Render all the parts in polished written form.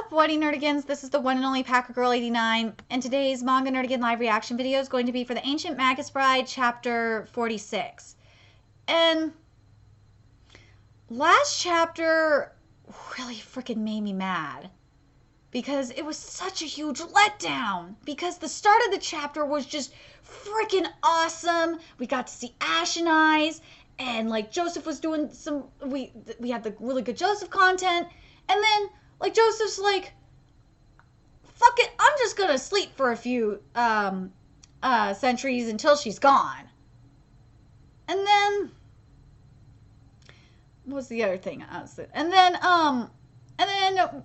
up, Whitey Nerdigans? This is the one and only Packer Girl 89, and today's Manga Nerdigan live reaction video is going to be for the Ancient Magus Bride, chapter 46. And last chapter really freaking made me mad because it was such a huge letdown. Because the start of the chapter was just freaking awesome. We got to see Ashen Eyes, and like Joseph was doing some. We had the really good Joseph content, and then like Joseph's like, fuck it, I'm just gonna sleep for a few centuries until she's gone. And then what was the other thing? And then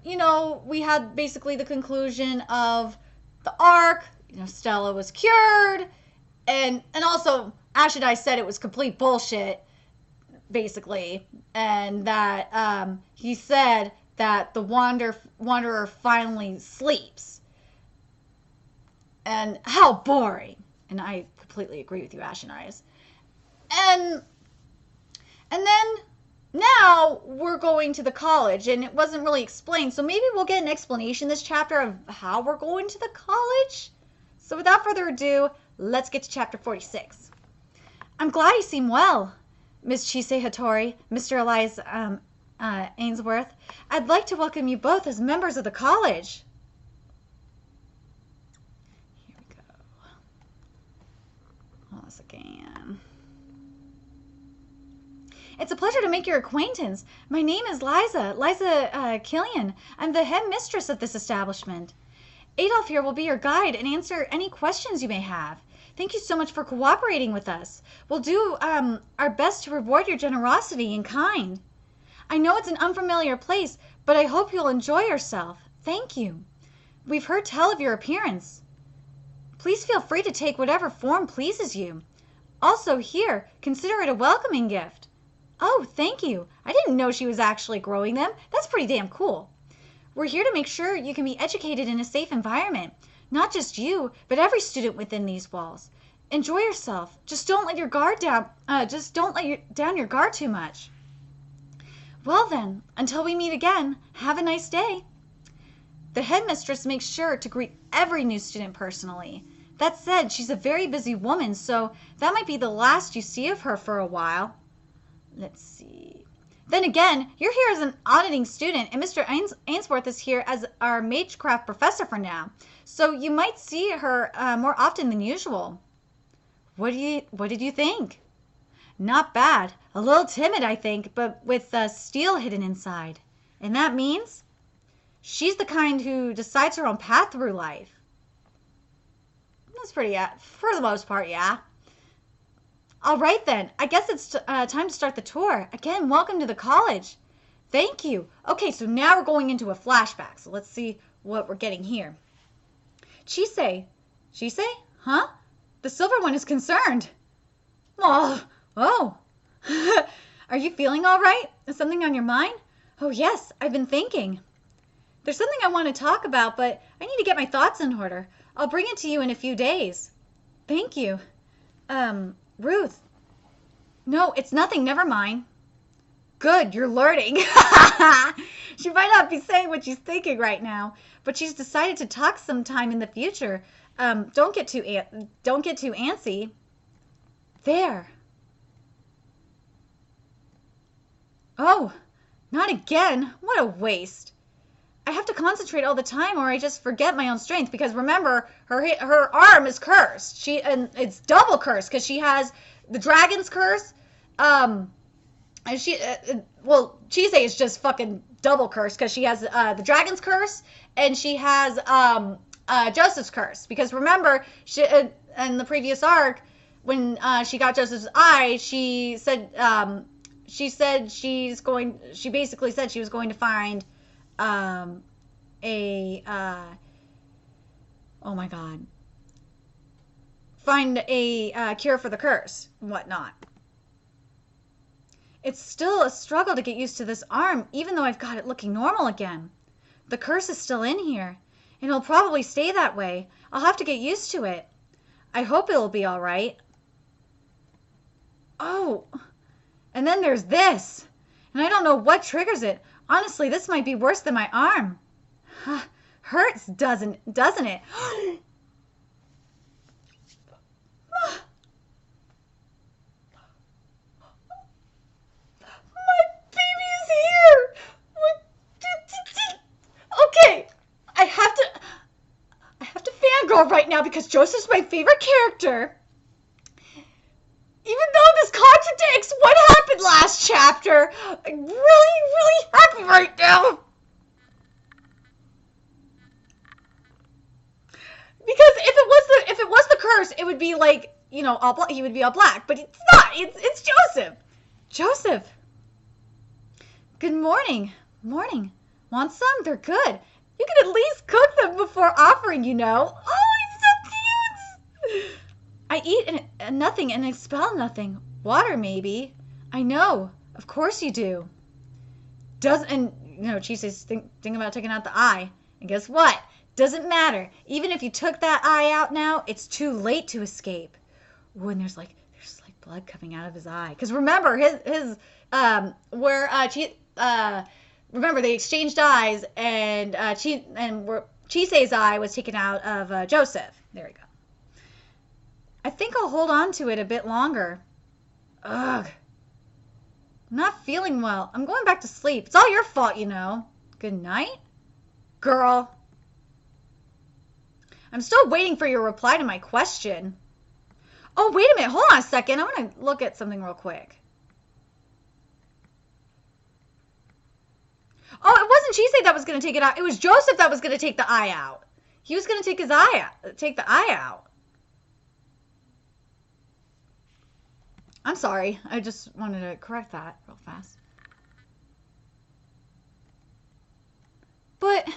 you know, we had basically the conclusion of the arc. You know, Stella was cured, and also Ashen Eyes said it was complete bullshit, basically, and that he said that the Wanderer finally sleeps. And how boring. And I completely agree with you, Ashen Eyes. And then now we're going to the college, and it wasn't really explained, so maybe we'll get an explanation this chapter of how we're going to the college. So without further ado, let's get to chapter 46. I'm glad you seem well, Miss Chise Hattori, Mr. Elias Ainsworth. I'd like to welcome you both as members of the college. Here we go. Hold on a second. It's a pleasure to make your acquaintance. My name is Liza Killian. I'm the head mistress of this establishment. Adolf here will be your guide and answer any questions you may have. Thank you so much for cooperating with us. We'll do our best to reward your generosity in kind. I know it's an unfamiliar place, but I hope you'll enjoy yourself. Thank you. We've heard tell of your appearance. Please feel free to take whatever form pleases you. Also here, consider it a welcoming gift. Oh, thank you. I didn't know she was actually growing them. That's pretty damn cool. We're here to make sure you can be educated in a safe environment. Not just you, but every student within these walls. Enjoy yourself. Just don't let your guard down. Down your guard too much. Well then, until we meet again, have a nice day. The headmistress makes sure to greet every new student personally. That said, she's a very busy woman, so that might be the last you see of her for a while. Let's see. Then again, you're here as an auditing student, and Mr. Ainsworth is here as our magecraft professor for now, so you might see her more often than usual. What did you think? Not bad. A little timid, I think, but with steel hidden inside. And that means she's the kind who decides her own path through life. That's pretty, for the most part, yeah. All right, then. I guess it's time to start the tour. Again, welcome to the college. Thank you. Okay, so now we're going into a flashback. So let's see what we're getting here. Chise? Huh? The silver one is concerned. Oh. Are you feeling all right? Is something on your mind? Oh, yes, I've been thinking. There's something I want to talk about, but I need to get my thoughts in order. I'll bring it to you in a few days. Thank you. Ruth. No, it's nothing. Never mind. Good, you're learning. She might not be saying what she's thinking right now, but she's decided to talk sometime in the future. Don't get too antsy. There. Oh, not again. What a waste. I have to concentrate all the time or I just forget my own strength, because remember, her arm is cursed. And it's double cursed because she has the dragon's curse. And Chise is just fucking double cursed because she has the dragon's curse and she has Joseph's curse. Because remember, in the previous arc, when she got Joseph's eye, she basically said she was going to find oh my god, find a cure for the curse and whatnot. It's still a struggle to get used to this arm, even though I've got it looking normal again. The curse is still in here, and it'll probably stay that way. I'll have to get used to it. I hope it'll be all right. Oh, and then there's this, and I don't know what triggers it. Honestly, this might be worse than my arm. Hurts, doesn't it? My baby is here! Okay, I have to fangirl right now because Joseph's my favorite character. Even though this contradicts what happened last chapter, I'm really, really happy right now. Because if it was the curse, it would be like, you know, he would be all black, but it's not. It's Joseph. Joseph. Good morning. Morning. Want some? They're good. You can at least cook them before offering, you know. Oh, he's so cute. I eat nothing and expel nothing. Water, maybe. I know. Of course you do. Chise's thinking about taking out the eye. And guess what? Doesn't matter. Even if you took that eye out now, it's too late to escape. Ooh, and there's like blood coming out of his eye. Because remember, remember they exchanged eyes, and Chise's eye was taken out of Joseph. There we go. I think I'll hold on to it a bit longer. Ugh. I'm not feeling well. I'm going back to sleep. It's all your fault, you know. Good night, girl. I'm still waiting for your reply to my question. Oh, wait a minute. Hold on a second. I want to look at something real quick. Oh, it wasn't Chise that was going to take it out. It was Joseph that was going to take the eye out. He was going to take the eye out. I'm sorry. I just wanted to correct that real fast. But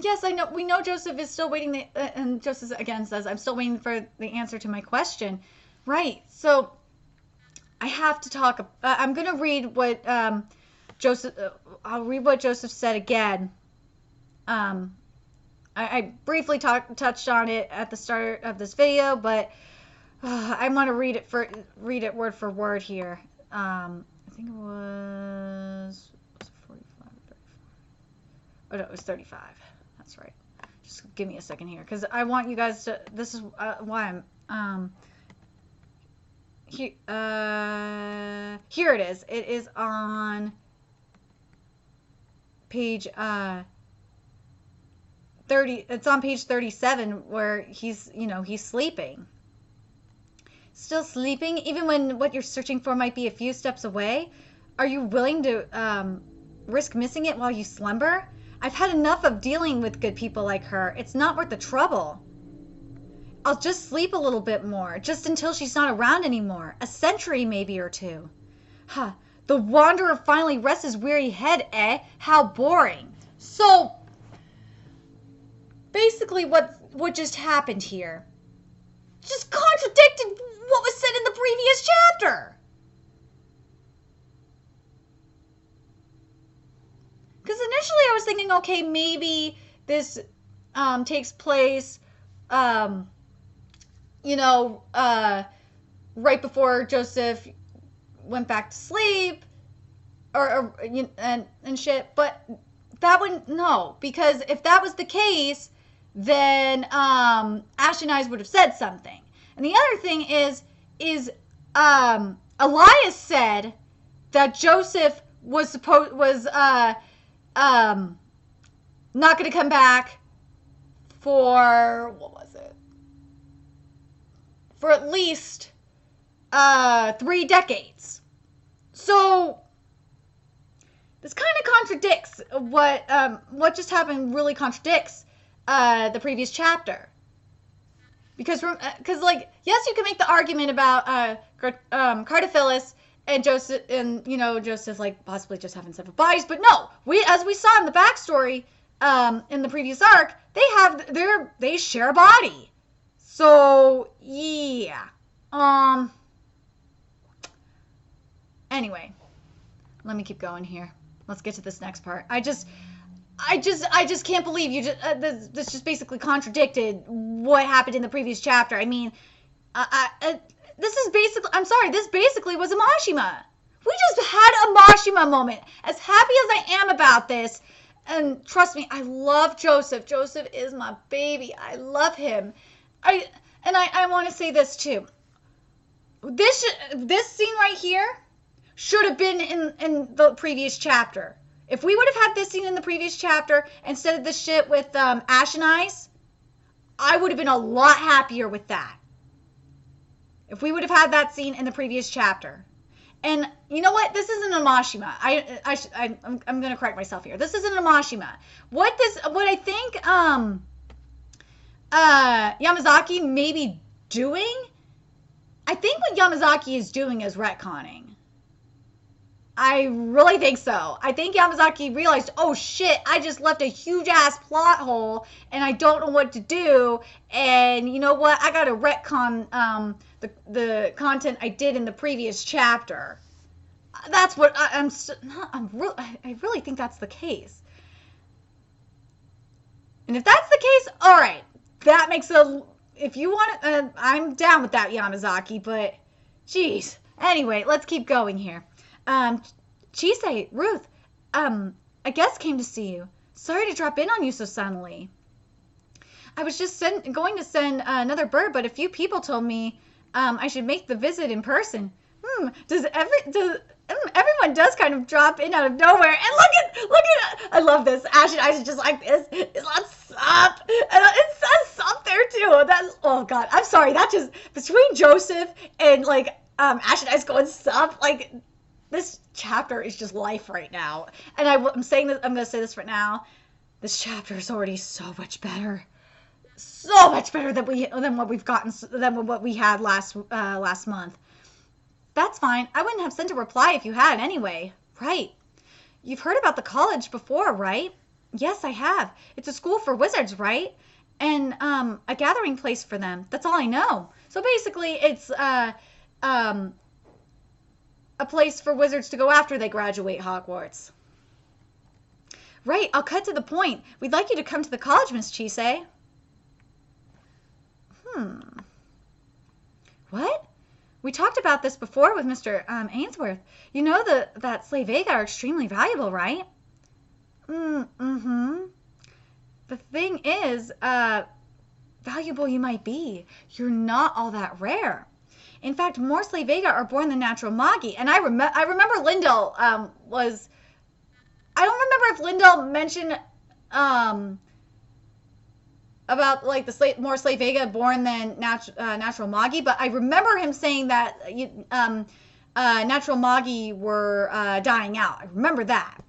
yes, I know. We know Joseph is still waiting. And Joseph again says, "I'm still waiting for the answer to my question." Right. So I have to talk. I'm gonna read what Joseph. I'll read what Joseph said again. I briefly touched on it at the start of this video, but I want to read it word for word here. I think it was 45 or 35. Oh no, it was 35. That's right. Just give me a second here, because I want you guys to. This is why I'm. Here it is. It is on page 30. It's on page 37 where he's sleeping. Still sleeping, even when what you're searching for might be a few steps away? Are you willing to risk missing it while you slumber? I've had enough of dealing with good people like her. It's not worth the trouble. I'll just sleep a little bit more, just until she's not around anymore. A century maybe or two. Huh. The wanderer finally rests his weary head, eh? How boring. So, basically what just happened here just contradicted what was said in the previous chapter. Because initially I was thinking, okay, maybe this takes place, right before Joseph went back to sleep, and shit. But that wouldn't, no, because if that was the case, then Ash and I would have said something. And the other thing is Elias said that Joseph was not going to come back for, what was it? For at least 3 decades. So this kind of contradicts what just happened. Really contradicts the previous chapter. Because yes, you can make the argument about Cardophilus and Joseph, and Joseph possibly just having separate bodies, but no, as we saw in the backstory in the previous arc, they share a body. So yeah. Anyway, let me keep going here. Let's get to this next part. I just can't believe this just basically contradicted what happened in the previous chapter. I mean, this is basically, I'm sorry, this basically was a Mashima. We just had a Mashima moment. As happy as I am about this, and trust me, I love Joseph. Joseph is my baby. I love him. I want to say this too. This scene right here should have been in the previous chapter. If we would have had this scene in the previous chapter instead of this shit with Ashen Eyes, I would have been a lot happier with that. If we would have had that scene in the previous chapter. And you know what? This isn't a Mashima. I'm going to correct myself here. This isn't a Mashima. What I think Yamazaki may be doing, I think what Yamazaki is doing is retconning. I really think so. I think Yamazaki realized, oh shit, I just left a huge ass plot hole and I don't know what to do. And you know what? I got to retcon the content I did in the previous chapter. That's what I really think that's the case. And if that's the case, all right, that makes if you want, I'm down with that, Yamazaki. But, geez. Anyway, let's keep going here. Chisei, Ruth, a guest came to see you. Sorry to drop in on you so suddenly. I was just going to send another bird, but a few people told me I should make the visit in person. Everyone does kind of drop in out of nowhere. And look at, I love this. Ashen Eyes is just like this. It's not sup. And it says sup there too. Oh God, I'm sorry. That just, between Joseph and like Ashen Eyes going sup, like this chapter is just life right now. And I'm saying this, I'm going to say this right now. This chapter is already so much better. So much better than what we had last month. That's fine. I wouldn't have sent a reply if you had anyway. Right. You've heard about the college before, right? Yes, I have. It's a school for wizards, right? And a gathering place for them. That's all I know. So basically, it's a place for wizards to go after they graduate Hogwarts. Right. I'll cut to the point. We'd like you to come to the college, Miss Chisei. What? We talked about this before with Mr. Ainsworth. You know that slave egg are extremely valuable, right? Mm-hmm. The thing is, valuable you might be, you're not all that rare. In fact, more slave egg are born than natural Magi. And I remember Lindell was... I don't remember if Lindell mentioned about like the more slave Vega born than natural Magi, but I remember him saying that natural Magi were dying out. I remember that.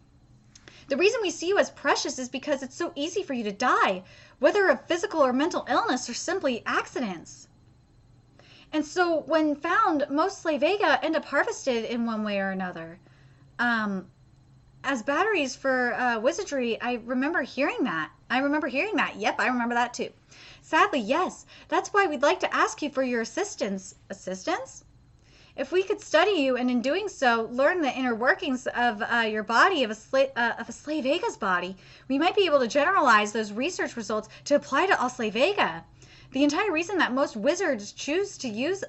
The reason we see you as precious is because it's so easy for you to die, whether of physical or mental illness or simply accidents. And so when found, most slave Vega end up harvested in one way or another. As batteries for wizardry, I remember hearing that. Yep, I remember that too. Sadly, yes. That's why we'd like to ask you for your assistance. Assistance? If we could study you, and in doing so, learn the inner workings of your body, of a slave Vega's body, we might be able to generalize those research results to apply to all slave Vega. The entire reason that most wizards choose to use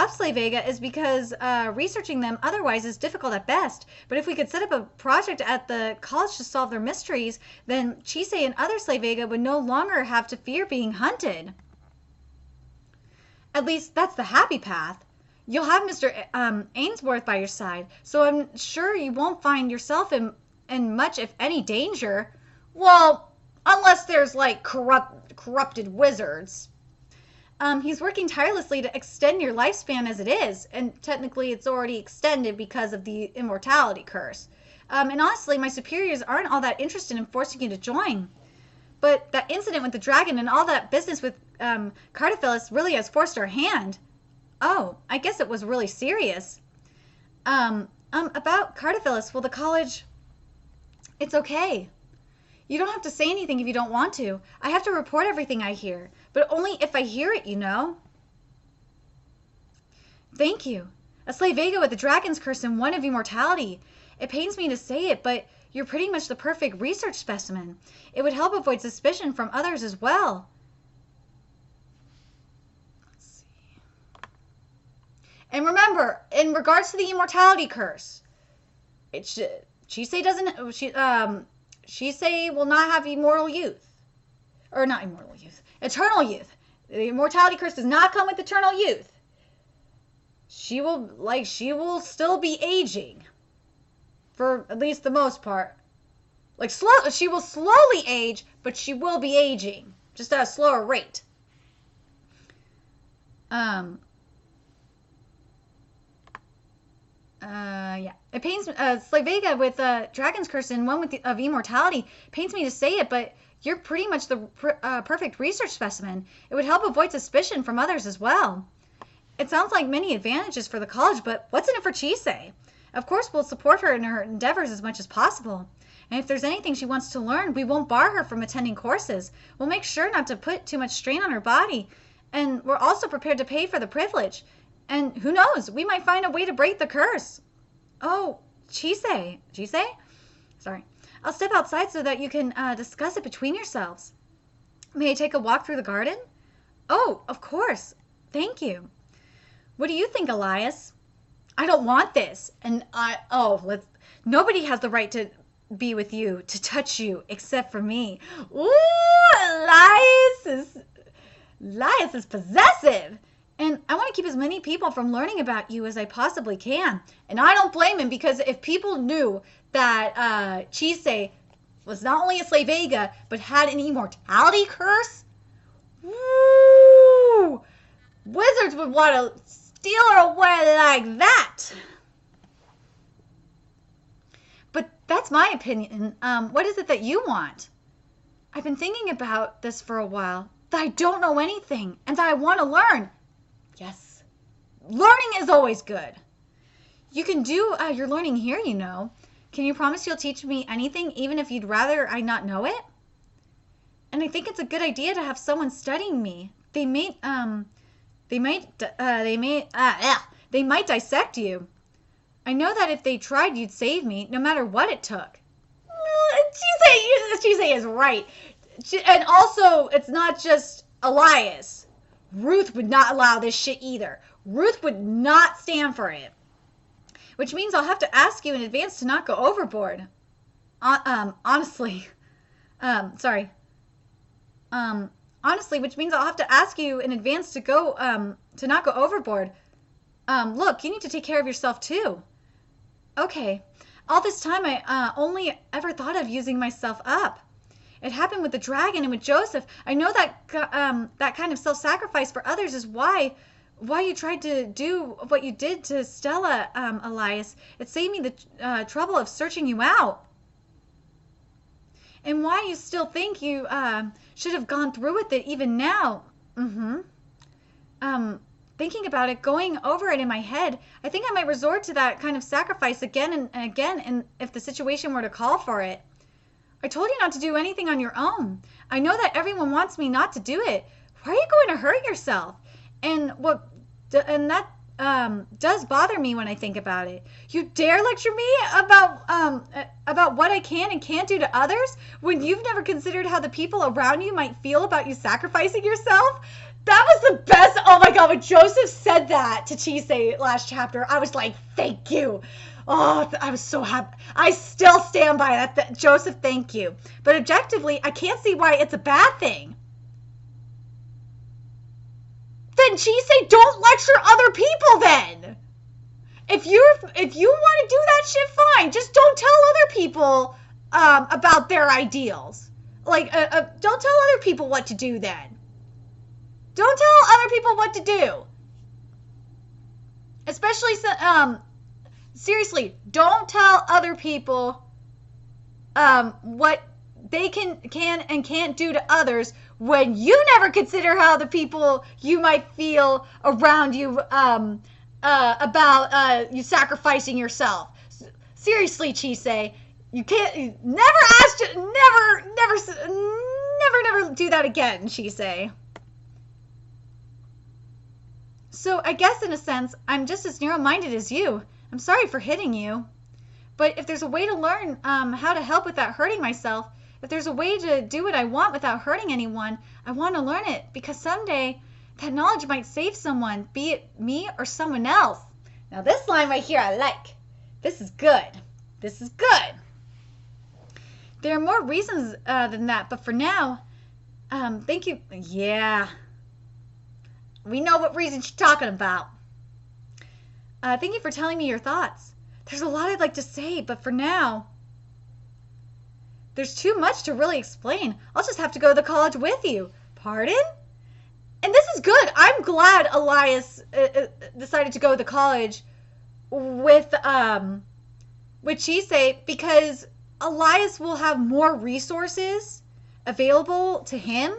slave Vega is because researching them otherwise is difficult at best. But if we could set up a project at the college to solve their mysteries, then Chisei and other slave Vega would no longer have to fear being hunted. At least that's the happy path. You'll have Mr. Ainsworth by your side, so I'm sure you won't find yourself in much, if any, danger. Well, unless there's like corrupted wizards. He's working tirelessly to extend your lifespan as it is, and technically it's already extended because of the immortality curse. And honestly, my superiors aren't all that interested in forcing you to join. But that incident with the dragon and all that business with Cartaphilus really has forced our hand. Oh, I guess it was really serious. About Cartaphilus, well, the college... It's okay. You don't have to say anything if you don't want to. I have to report everything I hear, but only if I hear it, you know. Thank you. A slave Vega with the dragon's curse and one of immortality. It pains me to say it, but you're pretty much the perfect research specimen. It would help avoid suspicion from others as well. Let's see. And remember, in regards to the immortality curse, Chisei doesn't. Chisei will not have immortal youth, or not immortal youth, eternal youth. The immortality curse does not come with eternal youth. She will still be aging, for at least the most part. She will slowly age, but she will be aging, just at a slower rate. Yeah. It pains Slavega with Dragon's Curse and one of Immortality. Pains me to say it, but you're pretty much the perfect research specimen. It would help avoid suspicion from others as well. It sounds like many advantages for the college, but what's in it for Chisei? Of course, we'll support her in her endeavors as much as possible. And if there's anything she wants to learn, we won't bar her from attending courses. We'll make sure not to put too much strain on her body. And we're also prepared to pay for the privilege. And who knows, we might find a way to break the curse. Oh, Chisei. Chisei? Sorry. I'll step outside so that you can discuss it between yourselves. May I take a walk through the garden? Oh, of course. Thank you. What do you think, Elias? I don't want this. And nobody has the right to be with you, to touch you, except for me. Ooh, Elias is possessive. And I want to keep as many people from learning about you as I possibly can. And I don't blame him, because if people knew that Chisei was not only a Slavega, but had an immortality curse, woo, wizards would want to steal her away like that. But that's my opinion. What is it that you want? I've been thinking about this for a while, that I don't know anything, and that I want to learn. Yes, learning is always good. You can do your learning here, you know. Can you promise you'll teach me anything, even if you'd rather I not know it? And I think it's a good idea to have someone studying me. They might dissect you. I know that if they tried, you'd save me, no matter what it took. Chisei is right. And also, it's not just Elias. Ruth would not allow this shit either. Ruth would not stand for it. Which means I'll have to ask you in advance to not go overboard. Honestly, which means I'll have to ask you in advance to not go overboard. Look, you need to take care of yourself too. Okay. All this time I only ever thought of using myself up. It happened with the dragon and with Joseph. I know that that kind of self-sacrifice for others is why you tried to do what you did to Stella, Elias. It saved me the trouble of searching you out. And why you still think you should have gone through with it even now. Thinking about it, going over it in my head, I think I might resort to that kind of sacrifice again and again, and if the situation were to call for it. I told you not to do anything on your own. I know that everyone wants me not to do it. Why are you going to hurt yourself? And that does bother me when I think about it. You dare lecture me about what I can and can't do to others when you've never considered how the people around you might feel about you sacrificing yourself? That was the best. Oh my God, when Joseph said that to Chisei last chapter, I was like, thank you. Oh, I was so happy. I still stand by that. Joseph, thank you. But objectively, I can't see why it's a bad thing. Then Chisei, don't lecture other people then. If you want to do that shit, fine. Just don't tell other people about their ideals. Don't tell other people what to do then. Don't tell other people what to do. Especially seriously, don't tell other people what they can and can't do to others when you never consider how the people you might feel around you about you sacrificing yourself. Seriously, Chisei, you can't never do that again, Chisei. So I guess in a sense, I'm just as narrow-minded as you. I'm sorry for hitting you. But if there's a way to learn how to help without hurting myself, if there's a way to do what I want without hurting anyone, I want to learn it. Because someday, That knowledge might save someone, be it me or someone else. Now this line right here I like. This is good. This is good. There are more reasons than that, but for now, thank you. Yeah. We know what reason she's talking about. Thank you for telling me your thoughts. There's a lot I'd like to say, but for now, there's too much to really explain. I'll just have to go to the college with you. Pardon? And this is good. I'm glad Elias decided to go to college with Chisei, because Elias will have more resources available to him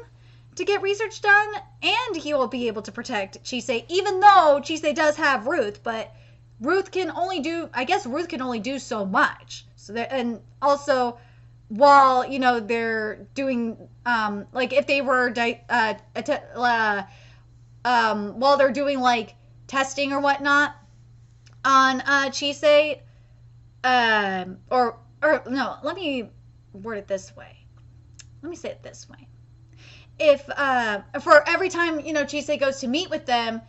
to get research done, and he will be able to protect Chisei, even though Chisei does have Ruth, but Ruth can only do so much. So that, and also, while, you know, they're doing, like, if they were, while they're doing, like, testing or whatnot on, Chisei, or no, let me word it this way. Let me say it this way. If, for every time, you know, Chisei goes to meet with them,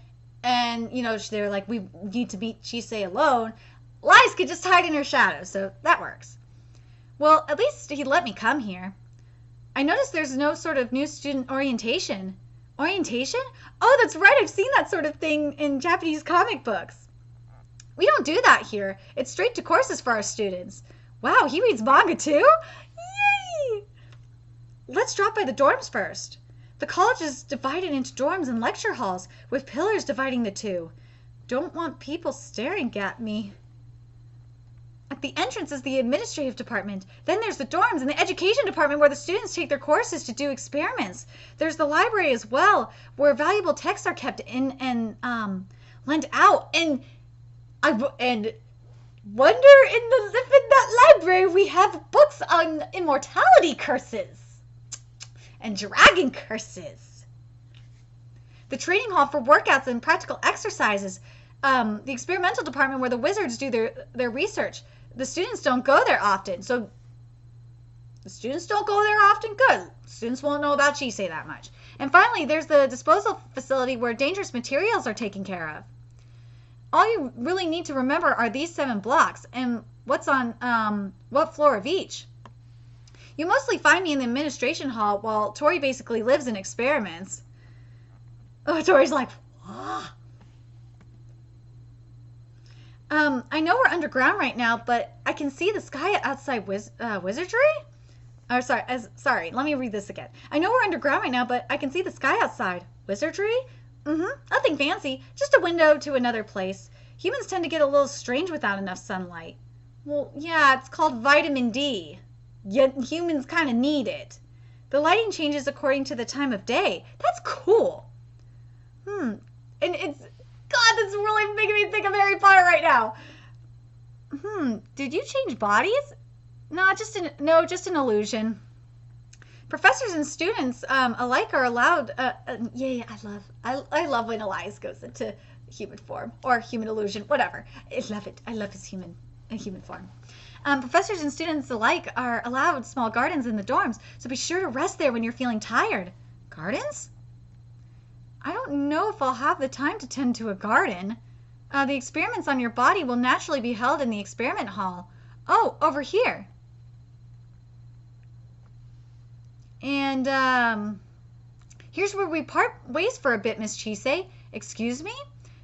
and, you know, they're like, we need to meet Chisei alone, Lies could just hide in her shadow, so that works. Well, at least he let me come here. I noticed there's no sort of new student orientation. Orientation? Oh, that's right, I've seen that sort of thing in Japanese comic books. We don't do that here. It's straight to courses for our students. Wow, he reads manga too? Yay! Let's drop by the dorms first. The college is divided into dorms and lecture halls, with pillars dividing the two. Don't want people staring at me. At the entrance is the administrative department. Then there's the dorms and the education department, where the students take their courses to do experiments. There's the library as well, where valuable texts are kept in and lent out. And wonder in that library we have books on immortality curses and dragon curses. The training hall for workouts and practical exercises. The experimental department, where the wizards do their research. The students don't go there often. So the students don't go there often? Good. Students won't know about Chisei that much. And finally, there's the disposal facility where dangerous materials are taken care of. All you really need to remember are these 7 blocks and what's on what floor of each. You mostly find me in the administration hall, while Tori basically lives in experiments. Oh, Tori's like, what? I know we're underground right now, but I can see the sky outside wizardry? Or sorry, let me read this again. I know we're underground right now, but I can see the sky outside. Wizardry? Nothing fancy, just a window to another place. Humans tend to get a little strange without enough sunlight. Well, yeah, it's called vitamin D. Yet humans kind of need it. The lighting changes according to the time of day. That's cool. And it's... God, this is really making me think of Harry Potter right now. Did you change bodies? No, just an illusion. Professors and students alike are allowed. Yeah, I love when Elias goes into human form or human illusion, whatever. I love it. I love his human form. Professors and students alike are allowed small gardens in the dorms, so be sure to rest there when you're feeling tired. Gardens? I don't know if I'll have the time to tend to a garden. The experiments on your body will naturally be held in the experiment hall. Oh, over here. And, here's where we part ways for a bit, Miss Chisei. Excuse me?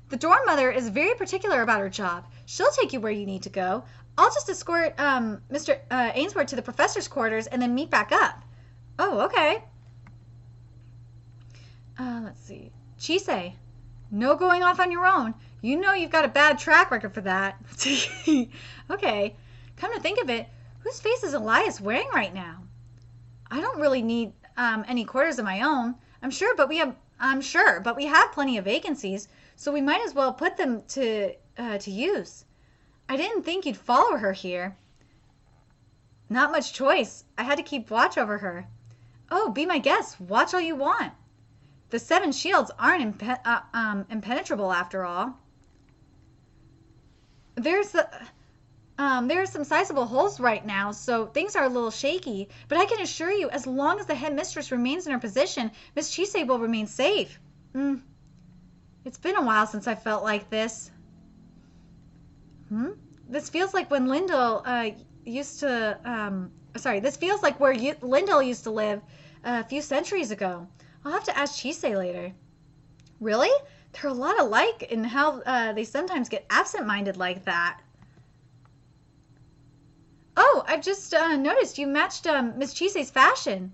The dorm mother is very particular about her job. She'll take you where you need to go. I'll just escort, Mr. Ainsworth to the professor's quarters and then meet back up. Oh, okay. Let's see. Chisei, no going off on your own. You know you've got a bad track record for that. Okay. Come to think of it, whose face is Elias wearing right now? I don't really need any quarters of my own. I'm sure, but we have plenty of vacancies, so we might as well put them to use. I didn't think you'd follow her here. Not much choice. I had to keep watch over her. Oh, be my guest. Watch all you want. The 7 shields aren't impenetrable after all. There are some sizable holes right now, so things are a little shaky. But I can assure you, as long as the headmistress remains in her position, Miss Chisei will remain safe. It's been a while since I felt like this. This feels like when Lyndall used to, this feels like where Lyndall used to live a few centuries ago. I'll have to ask Chisei later. Really? They're a lot alike in how they sometimes get absent-minded like that. Oh, I've just noticed you matched Miss Chisei's fashion.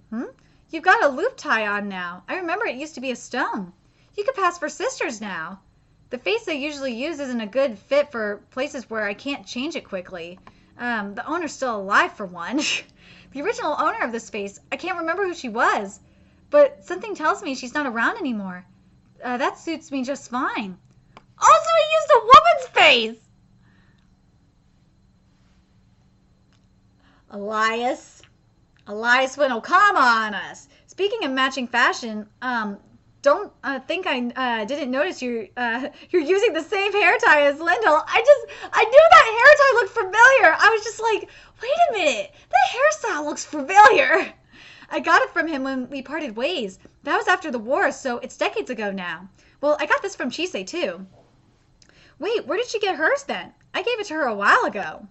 You've got a loop tie on now. I remember it used to be a stone. You could pass for sisters now. The face I usually use isn't a good fit for places where I can't change it quickly. The owner's still alive, for one. The original owner of this face, I can't remember who she was. But something tells me she's not around anymore. That suits me just fine. Also, he used a woman's face! Elias went Okama on us. Speaking of matching fashion, don't think I didn't notice you're using the same hair tie as Lyndall. I knew that hair tie looked familiar. I was just like, wait a minute, that hairstyle looks familiar. I got it from him when we parted ways. That was after the war, so it's decades ago now. Well, I got this from Chisei too. Wait, where did she get hers then? I gave it to her a while ago.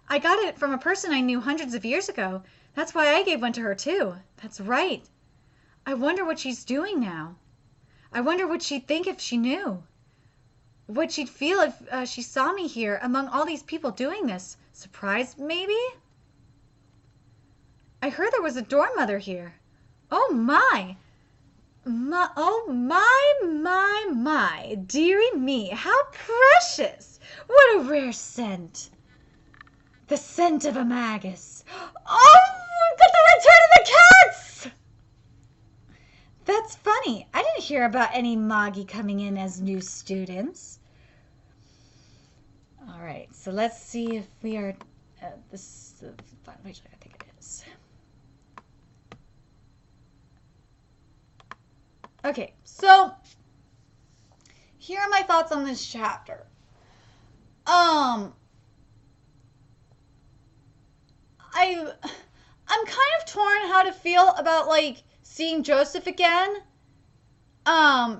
I got it from a person I knew hundreds of years ago. That's why I gave one to her too. That's right. I wonder what she's doing now. I wonder what she'd think if she knew. What she'd feel if she saw me here among all these people doing this. Surprised, maybe? I heard there was a dorm mother here. Oh my! My, dearie me, how precious! What a rare scent! The scent of a Magus. Oh, we've got the return of the cats! That's funny. I didn't hear about any Magi coming in as new students. All right, so let's see if we are. This is the final page. I think it is. Okay, so here are my thoughts on this chapter. I'm kind of torn how to feel about like seeing Joseph again.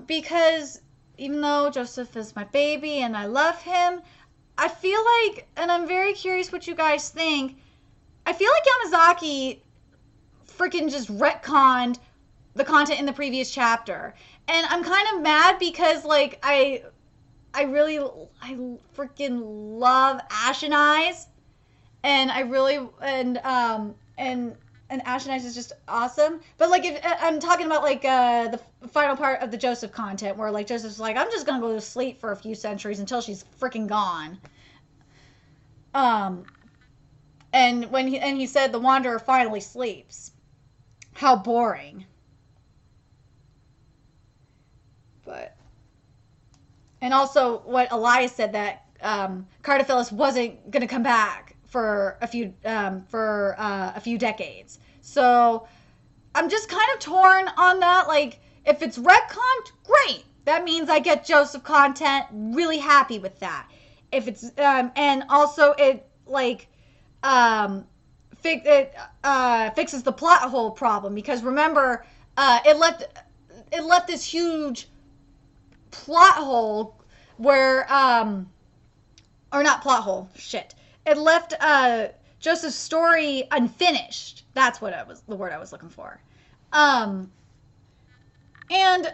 Because even though Joseph is my baby and I love him, I feel like, and I'm very curious what you guys think, I feel like Yamazaki freaking just retconned the content in the previous chapter. And I'm kind of mad because like I freaking love Ashen Eyes. And I really and Ashen Eyes is just awesome. But like if I'm talking about like the final part of the Joseph content where like Joseph's like, I'm just gonna go to sleep for a few centuries until she's freaking gone. And when he said the Wanderer finally sleeps. How boring. But and also what Elias said that Cardaphilus wasn't gonna come back for a few decades. So I'm just kind of torn on that. Like if it's retconned, great. That means I get Joseph content. Really happy with that. If it's and also it like fixes the plot hole problem because remember it left this huge plot hole where or not plot hole shit. It left Joseph's story unfinished. That's what the word I was looking for. And I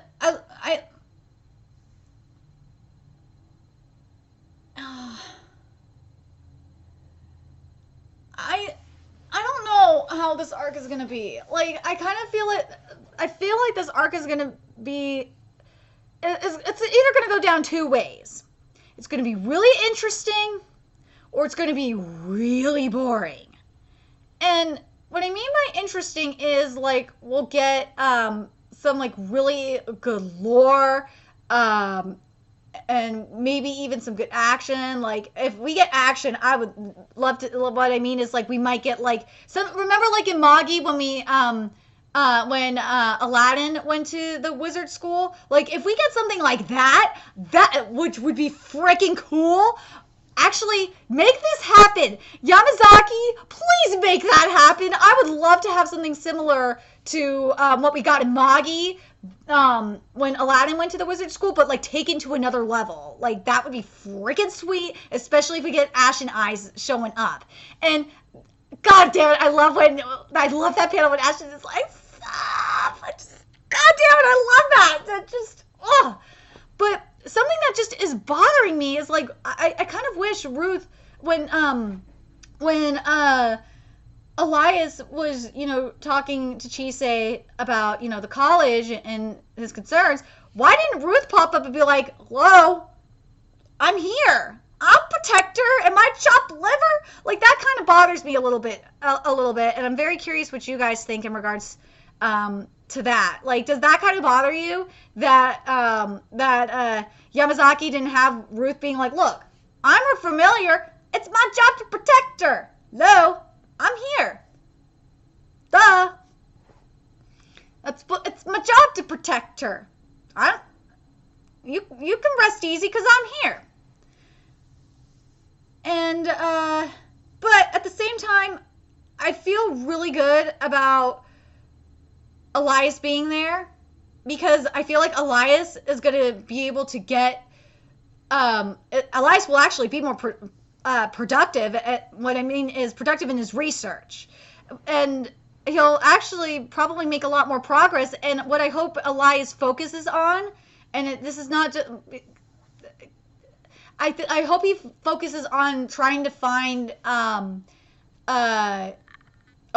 don't know how this arc is gonna be. Like I kind of feel it. I feel like this arc is gonna be. It's either gonna go down two ways. It's gonna be really interesting. Or it's going to be really boring. And what I mean by interesting is, like, we'll get some, like, really good lore, and maybe even some good action. Like, if we get action, I would love to, what I mean is, like, we might get, like, remember, like, in Magi, when we, when Aladdin went to the wizard school? Like, if we get something like that, which would be freaking cool. Actually, make this happen. Yamazaki, please make that happen. I would love to have something similar to what we got in Magi. when Aladdin went to the wizard school, but like taken to another level. Like that would be freaking sweet, especially if we get Ashen Eyes showing up. And God damn it, I love that panel when Ashen is like, stop! God damn it, I love that. That just, oh. But something that just is bothering me is like, I kind of wish Ruth, when Elias was, talking to Chisei about, the college and his concerns, why didn't Ruth pop up and be like, hello, I'm here. I'll protect her. Am I chopped liver? Like, that kind of bothers me a little bit. And I'm very curious what you guys think in regards to that. Like, does that kind of bother you that Yamazaki didn't have Ruth being like, look, I'm her familiar. It's my job to protect her. No, I'm here. Duh. It's my job to protect her. You can rest easy because I'm here. And, but at the same time, I feel really good about Elias being there because I feel like Elias is going to be able to get, Elias will actually be more productive. What I mean is productive in his research. And he'll actually probably make a lot more progress. And what I hope Elias focuses on, and this is not just, I hope he focuses on trying to find a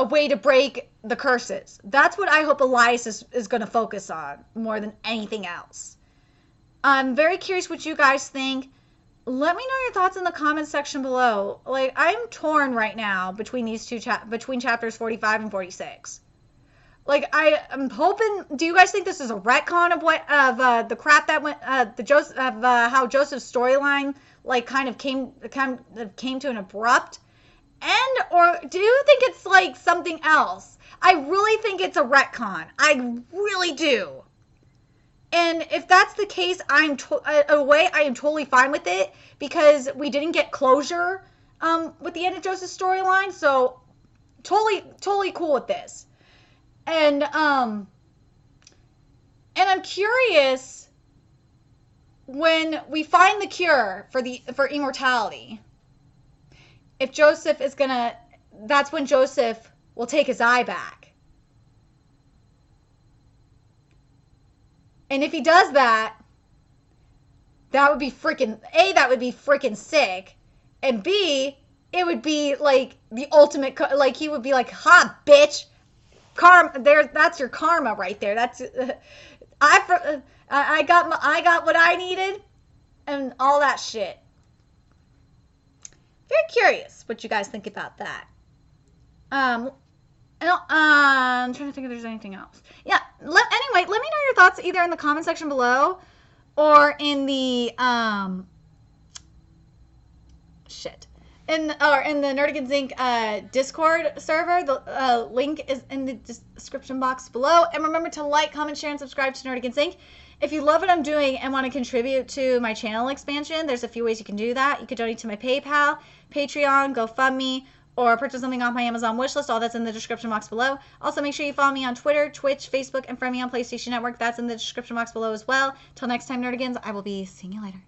way to break the curses. That's what I hope Elias is going to focus on more than anything else. I'm very curious what you guys think. Let me know your thoughts in the comments section below. Like, I'm torn right now between these two between chapters 45 and 46. Like, I'm hoping. Do you guys think this is a retcon of the crap that went how Joseph's storyline like kind of came to an abrupt end, or do you think it's like something else? I really think it's a retcon. I really do. And if that's the case, I am totally fine with it because we didn't get closure with the end of Joseph's storyline, so totally cool with this. And I'm curious when we find the cure for immortality. If Joseph is gonna, that's when Joseph will take his eye back. And if he does that, that would be freaking sick. And B, it would be like the ultimate, like he would be like, ha, bitch. That's your karma right there. That's I got what I needed and all that shit. Very curious what you guys think about that. I'm trying to think if there's anything else. Yeah. Anyway, let me know your thoughts either in the comment section below or in the in the Nerdigans Inc. Discord server. The link is in the description box below. And remember to like, comment, share, and subscribe to Nerdigans Inc. If you love what I'm doing and want to contribute to my channel expansion, there's a few ways you can do that. You could donate to my PayPal, Patreon, GoFundMe, or purchase something off my Amazon wishlist. All that's in the description box below. Also, make sure you follow me on Twitter, Twitch, Facebook, and friend me on PlayStation Network. That's in the description box below as well. Till next time, Nerdigans, I will be seeing you later.